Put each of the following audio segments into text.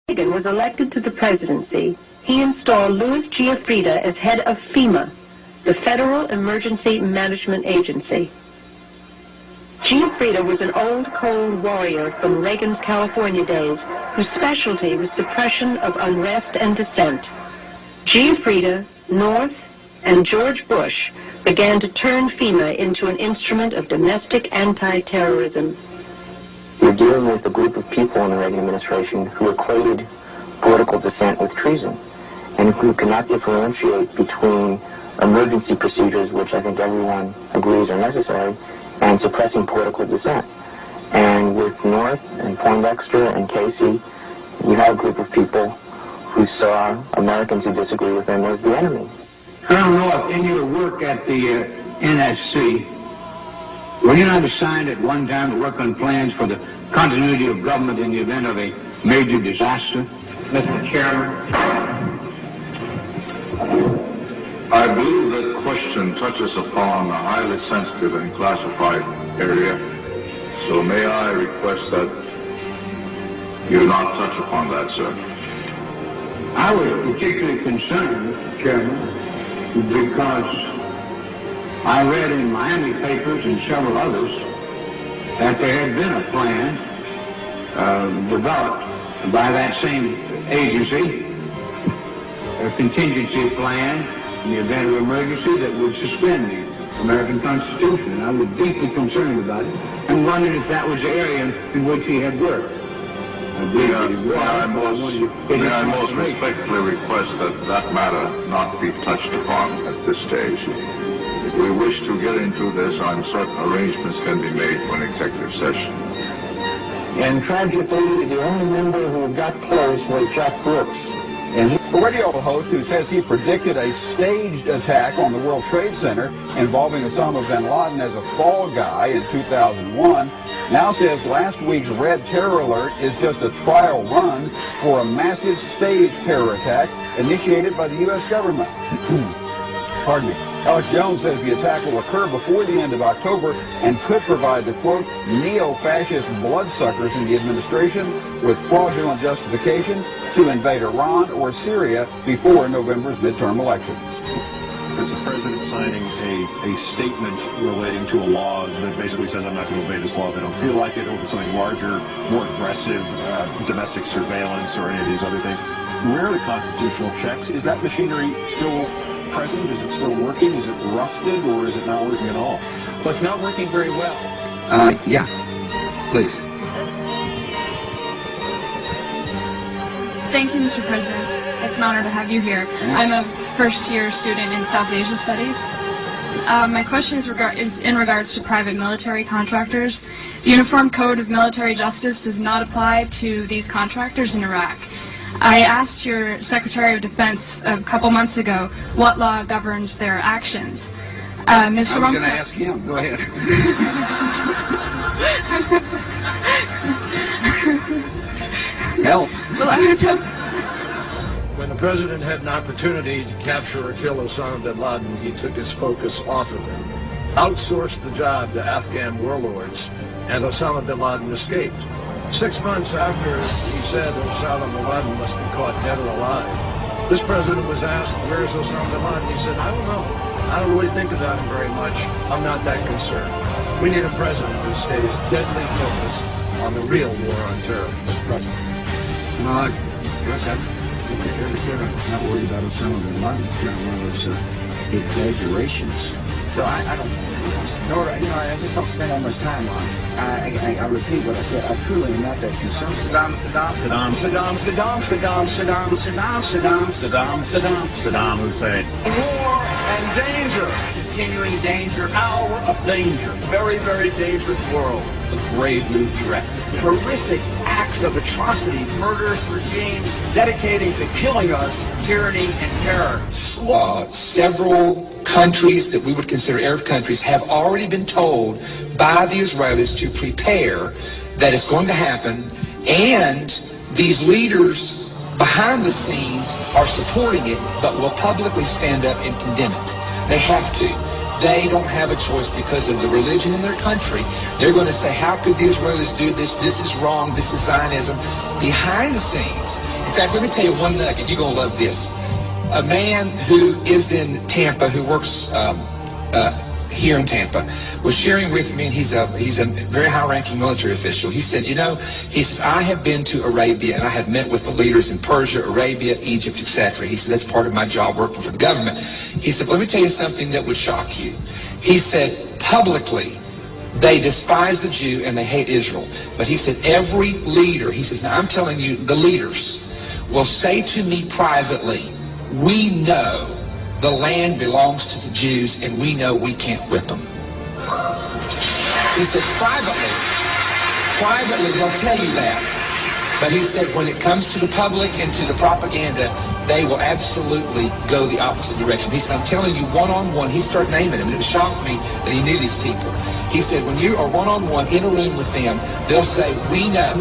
Reagan was elected to the presidency, he installed Louis Giuffrida as head of FEMA, the Federal Emergency Management Agency. Giuffrida was an old cold warrior from Reagan's California days, whose specialty was suppression of unrest and dissent. Giuffrida, North, and George Bush began to turn FEMA into an instrument of domestic anti-terrorism. You're dealing with a group of people in the Reagan administration who equated political dissent with treason, and who cannot differentiate between emergency procedures, which I think everyone agrees are necessary, and suppressing political dissent. And with North and Poindexter and Casey, you have a group of people who saw Americans who disagree with them as the enemy. I don't know if in your work at the NSC, were you not assigned at one time to work on plans for the continuity of government in the event of a major disaster? Mr. Chairman. I believe that question touches upon a highly sensitive and classified area, so may I request that you not touch upon that, sir. I was particularly concerned, Mr. Chairman, because I read in Miami papers and several others that there had been a plan developed by that same agency, a contingency plan in the event of emergency that would suspend the American Constitution. And I was deeply concerned about it and wondered if that was the area in which he had worked. May I most respectfully request that that matter not be touched upon at this stage. If we wish to get into this, I'm certain arrangements can be made for an executive session. And tragically, the only member who got close was Jack Brooks. And a radio host who says he predicted a staged attack on the World Trade Center involving Osama bin Laden as a fall guy in 2001 now says last week's Red Terror Alert is just a trial run for a massive staged terror attack initiated by the U.S. government. Pardon me. Alex Jones says the attack will occur before the end of October and could provide the, quote, neo-fascist bloodsuckers in the administration with fraudulent justification to invade Iran or Syria before November's midterm elections. Is the president signing a statement relating to a law that basically says I'm not going to obey this law if I don't feel like it, or something larger, more aggressive, domestic surveillance or any of these other things? Where are the constitutional checks? Is that machinery still present? Is it still working? Is it rusted, or is it not working at all? Well, it's not working very well. Yeah, please. Thank you, Mr. President. It's an honor to have you here. Yes. I'm a first-year student in South Asia Studies. My question is in regards to private military contractors. The Uniform Code of Military Justice does not apply to these contractors in Iraq. I asked your Secretary of Defense a couple months ago what law governs their actions. Mr. I'm going to ask him. Go ahead. Help. When the president had an opportunity to capture or kill Osama bin Laden, he took his focus off of him, outsourced the job to Afghan warlords, and Osama bin Laden escaped. 6 months after he said Osama bin Laden must be caught dead or alive, this president was asked, where's Osama bin Laden? He said, I don't know. I don't really think about him very much. I'm not that concerned. We need a president who stays deadly focused on the real war on terror. Mr. President. Well, I guess I said I'm not worried about Osama bin Laden. It's kind of one of those exaggerations. So I don't, I just don't spend that much time on it. I repeat what I said. I truly am not that concerned. Saddam Hussein. War and danger. Continuing danger. Hour of danger. Very, very dangerous world. A grave new threat. Horrific acts of atrocities. Murderous regimes dedicating to killing us. Tyranny and terror. Several countries that we would consider Arab countries have already been told by the Israelis to prepare that it's going to happen, and these leaders behind the scenes are supporting it, but will publicly stand up and condemn it. They have to. they don't have a choice because of the religion in their country. They're going to say, how could the Israelis do this? This is wrong. This is Zionism. Behind the scenes. In fact, let me tell you one nugget. You're going to love this. A man who is in Tampa, who works here in Tampa, was sharing with me, and he's a very high-ranking military official. He said, you know, he says, I have been to Arabia, and I have met with the leaders in Persia, Arabia, Egypt, etc. He said, that's part of my job working for the government. He said, let me tell you something that would shock you. He said, publicly, they despise the Jew and they hate Israel. But he said, every leader, he says, now I'm telling you, the leaders will say to me privately, we know the land belongs to the Jews, and we know we can't whip them. He said, privately they'll tell you that. But he said, when it comes to the public and to the propaganda, they will absolutely go the opposite direction. He said, I'm telling you, one-on-one, he started naming them, and it shocked me that he knew these people. He said, when you are one-on-one in a room with them, they'll say, we know.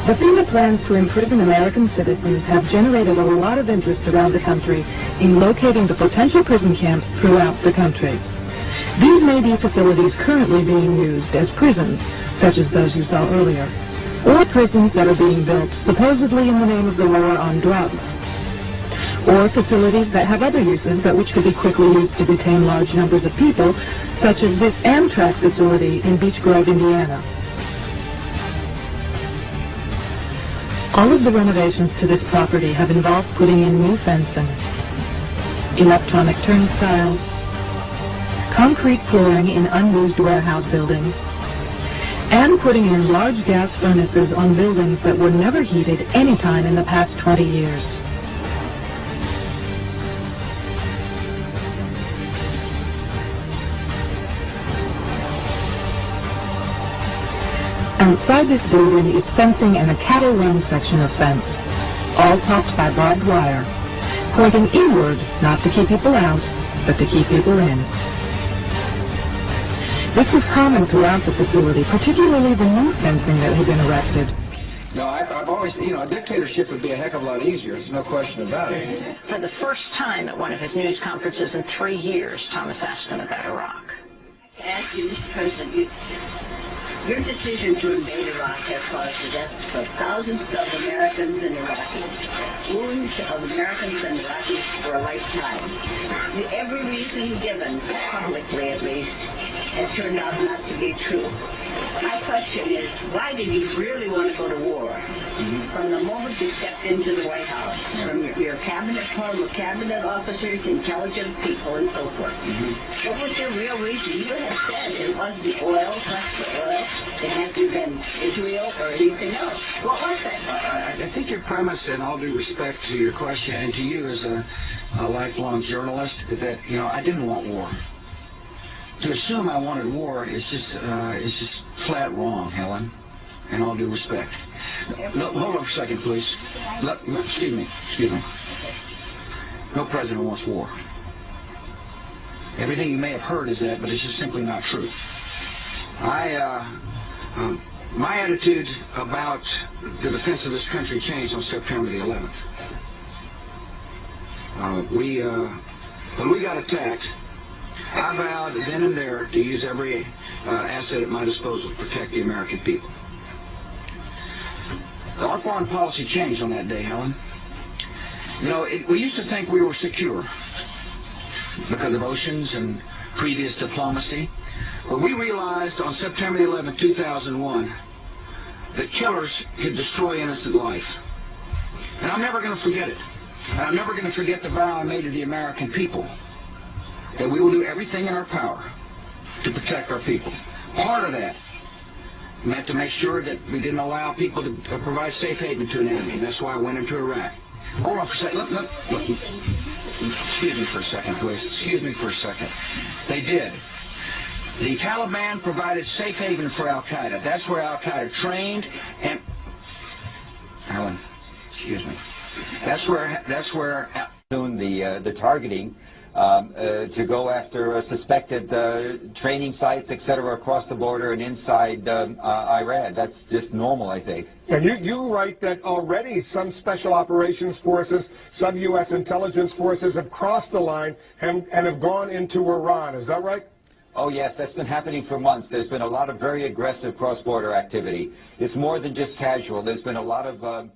The FEMA plans to imprison American citizens have generated a lot of interest around the country in locating the potential prison camps throughout the country. These may be facilities currently being used as prisons, such as those you saw earlier, or prisons that are being built supposedly in the name of the war on drugs, or facilities that have other uses but which could be quickly used to detain large numbers of people, such as this Amtrak facility in Beech Grove, Indiana. All of the renovations to this property have involved putting in new fencing, electronic turnstiles, concrete flooring in unused warehouse buildings, and putting in large gas furnaces on buildings that were never heated any time in the past 20 years. Outside this building is fencing and a cattle run section of fence, all topped by barbed wire, pointing inward, not to keep people out, but to keep people in. This was common throughout the facility, particularly the new fencing that had been erected. No, I've always, a dictatorship would be a heck of a lot easier. There's no question about it. For the first time at one of his news conferences in 3 years, Thomas asked him about Iraq. To ask you, Mr. President, your decision to invade Iraq has caused the deaths of thousands of Americans and Iraqis, wounds of Americans and Iraqis for a lifetime. Every reason given, publicly at least, has turned out not to be true. My question is, why did you really want to go to war? From the moment you stepped into the White House, from your cabinet, former cabinet officers, intelligent people, and so forth. What was your real reason? You have said it was the oil, plus the oil. It hasn't been Israel or anything else. What was that? I think your premise, in all due respect to your question and to you as a lifelong journalist, is that I didn't want war. To assume I wanted war is just flat wrong, Helen. In all due respect. No, hold on for a second, please. Excuse me. No president wants war. Everything you may have heard is that, but it's just simply not true. My attitude about the defense of this country changed on September the 11th. When we got attacked, I vowed then and there to use every asset at my disposal to protect the American people. Our foreign policy changed on that day, Helen. We used to think we were secure because of oceans and previous diplomacy. But we realized on September 11, 2001, that killers could destroy innocent life. And I'm never going to forget it. And I'm never going to forget the vow I made to the American people, that we will do everything in our power to protect our people. Part of that meant to make sure that we didn't allow people to provide safe haven to an enemy. And that's why I went into Iraq. Hold on for a second. Look. Excuse me for a second, please. Excuse me for a second. They did. The Taliban provided safe haven for Al-Qaeda. That's where Al-Qaeda trained and... Alan, excuse me. That's where doing the targeting to go after suspected training sites, etc., across the border and inside Iran. That's just normal, I think. And you write that already some special operations forces, some U.S. intelligence forces have crossed the line and have gone into Iran. Is that right? Oh, yes, that's been happening for months. There's been a lot of very aggressive cross-border activity. It's more than just casual. There's been a lot of